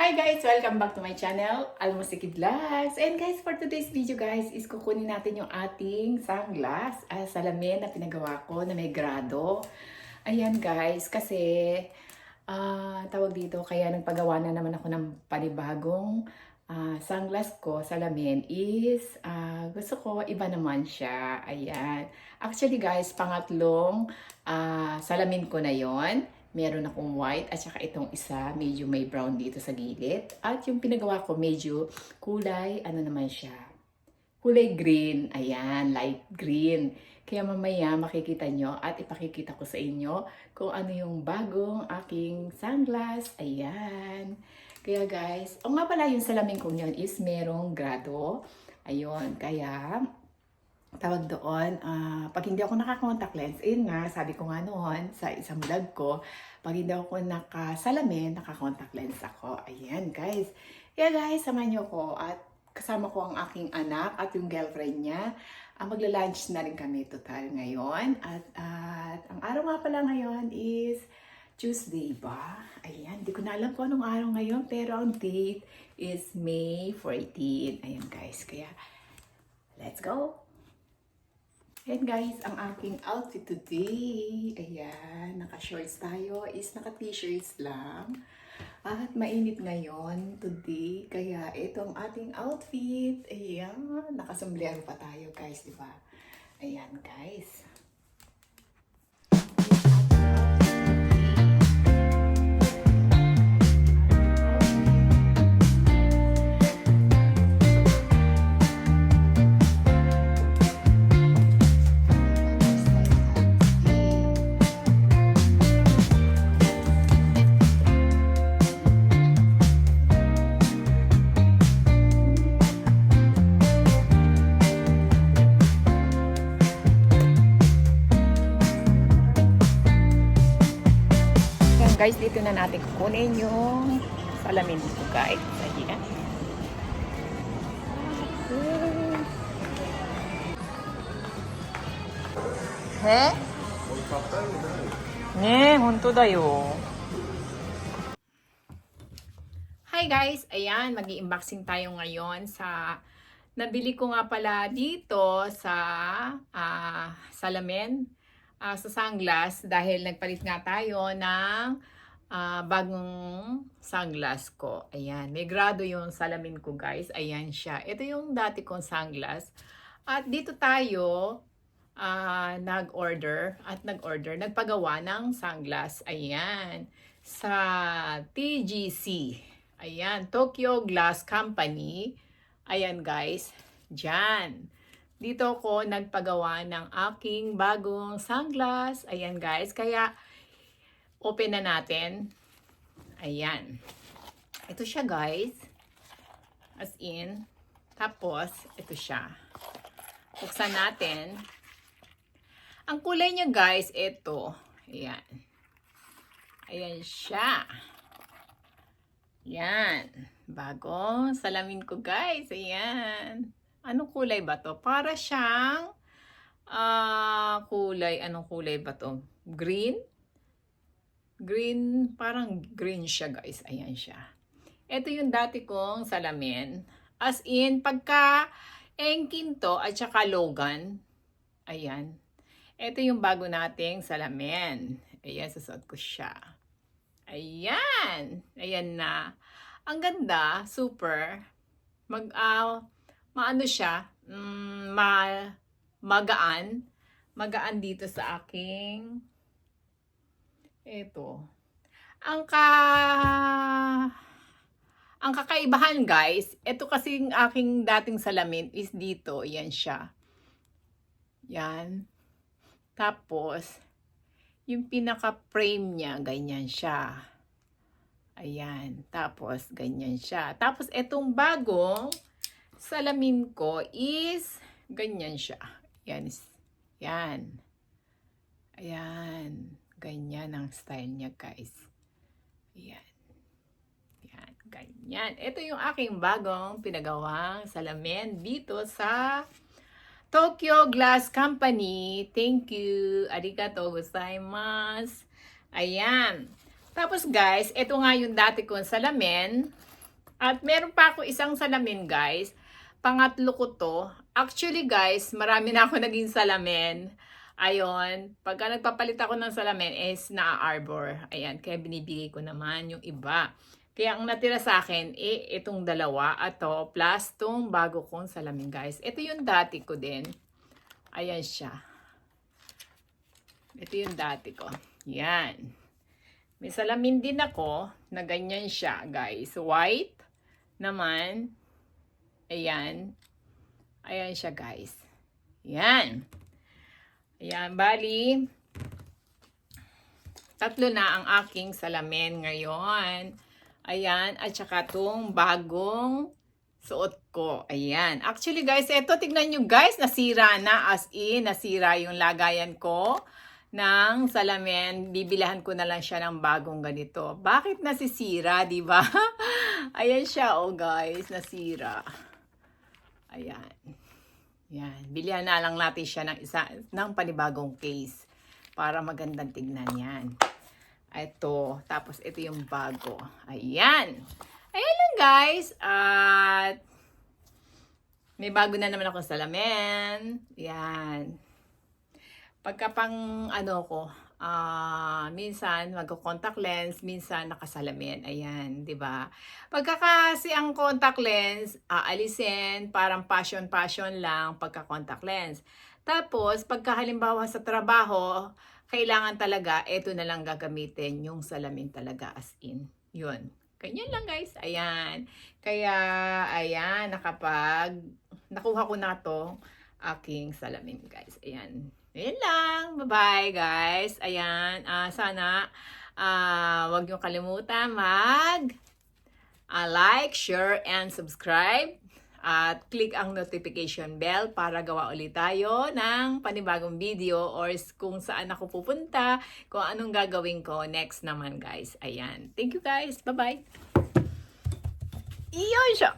Hi guys! Welcome back to my channel, Almusiki Vlogs. And guys, for today's video guys, is kukunin natin yung ating sunglass, salamin na pinagawa ko na may grado. Ayan guys, kasi tawag dito, kaya nagpagawa na naman ako ng panibagong sunglass ko, salamin is gusto ko iba naman siya. Ayan. Actually guys, pangatlong salamin ko na yon. Meron akong white at saka itong isa, medyo may brown dito sa gilid. At yung pinagawa ko, medyo kulay, ano naman siya? Kulay green. Ayan, light green. Kaya mamaya makikita nyo at ipakikita ko sa inyo kung ano yung bagong aking sunglass. Ayan. Kaya guys, o nga pala yung salamin ko yun is merong grado. Ayun, kaya tawag doon, pag hindi ako naka-contact lens, yun nga, sabi ko nga noon sa isang vlog ko, pag hindi ako nakasalamin, naka-contact lens ako. Ayan, guys. Yeah, guys, samahan niyo ko at kasama ko ang aking anak at yung girlfriend niya. Magla-lunch na rin kami total ngayon. At ang araw nga pala ngayon is Tuesday ba? Ayan, di ko na alam kung anong araw ngayon, pero ang date is May 14. Ayan, guys. Kaya, let's go! And guys, ang aking outfit today, ayan, naka-shorts tayo, is naka-t-shirts lang. At mainit ngayon today, kaya ito ang ating outfit. Ayan, nakasombrero pa tayo guys, di ba? Ayan guys. Guys, dito na natin kukunin yung salamin dito guys. Ayan. He? Ne, honto da yo. Hi guys, ayan, mag-i-unboxing tayo ngayon sa nabili ko nga pala dito sa salamin, sa sunglass dahil nagpalit nga tayo ng bagong sunglass ko. Ayan, may grado yung salamin ko guys. Ayan siya. Ito yung dati kong sunglass. At dito tayo nagpagawa ng sunglass. Ayan, sa TGC. Ayan, Tokyo Glass Company. Ayan guys, dyan. Dito ko nagpagawa ng aking bagong sunglass. Ayan guys, kaya open na natin. Ayan. Ito siya guys. As in. Tapos, ito siya. Buksan natin. Ang kulay niya guys, ito. Ayan. Ayan siya. Ayan. Bagong salamin ko guys. Ayan. Anong kulay ba to? Para siyang kulay. Anong kulay ba to? Green? Green, parang green siya guys. Ayan siya. Ito yung dati kong salamin. As in, pagka Engkin to at saka Logan. Ayan. Ito yung bago nating salamin. Ayan, susuot ko siya. Ayan. Ayan na. Ang ganda. Super. Maano siya. Magaan. Magaan dito sa aking ito. Ang kakaibahan guys, ito kasing aking dating salamin is dito, yan siya. Yan. Tapos, yung pinaka-frame niya, ganyan siya. Ayan. Tapos, ganyan siya. Tapos, itong bagong salamin ko is ganyan siya. Yan. Yan. Ayan. Ganyan ang style niya guys. Ayan. Yan. Ganyan. Ito yung aking bagong pinagawang salamin dito sa Tokyo Glass Company. Thank you. Arigatou gozaimasu. Ayan. Tapos guys, ito nga yung dati kong salamin. At meron pa ako isang salamin, guys. Pangatlo ko to. Actually, guys, marami na ako naging salamin. Ayun. Pagka nagpapalit ako ng salamin is na-arbor. Ayan. Kaya binibigay ko naman yung iba. Kaya ang natira sa akin, itong dalawa. Ato, plus tong bago kong salamin, guys. Ito yung dati ko din. Ayan siya. Ito yung dati ko. Yan. May salamin din ako na ganyan siya, guys. White naman. Ayan. Ayan siya, guys. Ayan. Ayan, bali. Tatlo na ang aking salamin ngayon. Ayan. At saka itong bagong suot ko. Ayan. Actually, guys, eto, tignan nyo, guys. Nasira na. As in, nasira yung lagayan ko ng salamin. Bibilahan ko na lang siya ng bagong ganito. Bakit nasisira, di ba? Ayan siya, oh guys, nasira. Ayan. Yan, bilihan na lang natin siya ng panibagong case para magandang tignan yan. Ito, tapos ito yung bago. Ayan. Ayan lang, guys. At may bago na naman akong salamin. Yan. Pagka pang ko, minsan magko-contact lens, minsan nakasalamin. Ayan, 'di ba? Pagka kasi ang contact lens, aalisin, parang passion lang pagka contact lens. Tapos pagka halimbawa sa trabaho, kailangan talaga ito na lang gagamitin, yung salamin talaga as in. 'Yun. Ganyan lang, guys. Ayan. Kaya ayan, nakuha ko na 'to aking salamin, guys. Ayan. Ayan lang. Bye-bye, guys. Ayan. Sana wag niyo kalimutan like, share, and subscribe. At click ang notification bell para gawa ulit tayo ng panibagong video or kung saan ako pupunta, kung anong gagawin ko next naman, guys. Ayan. Thank you, guys. Bye-bye. Iyon siya.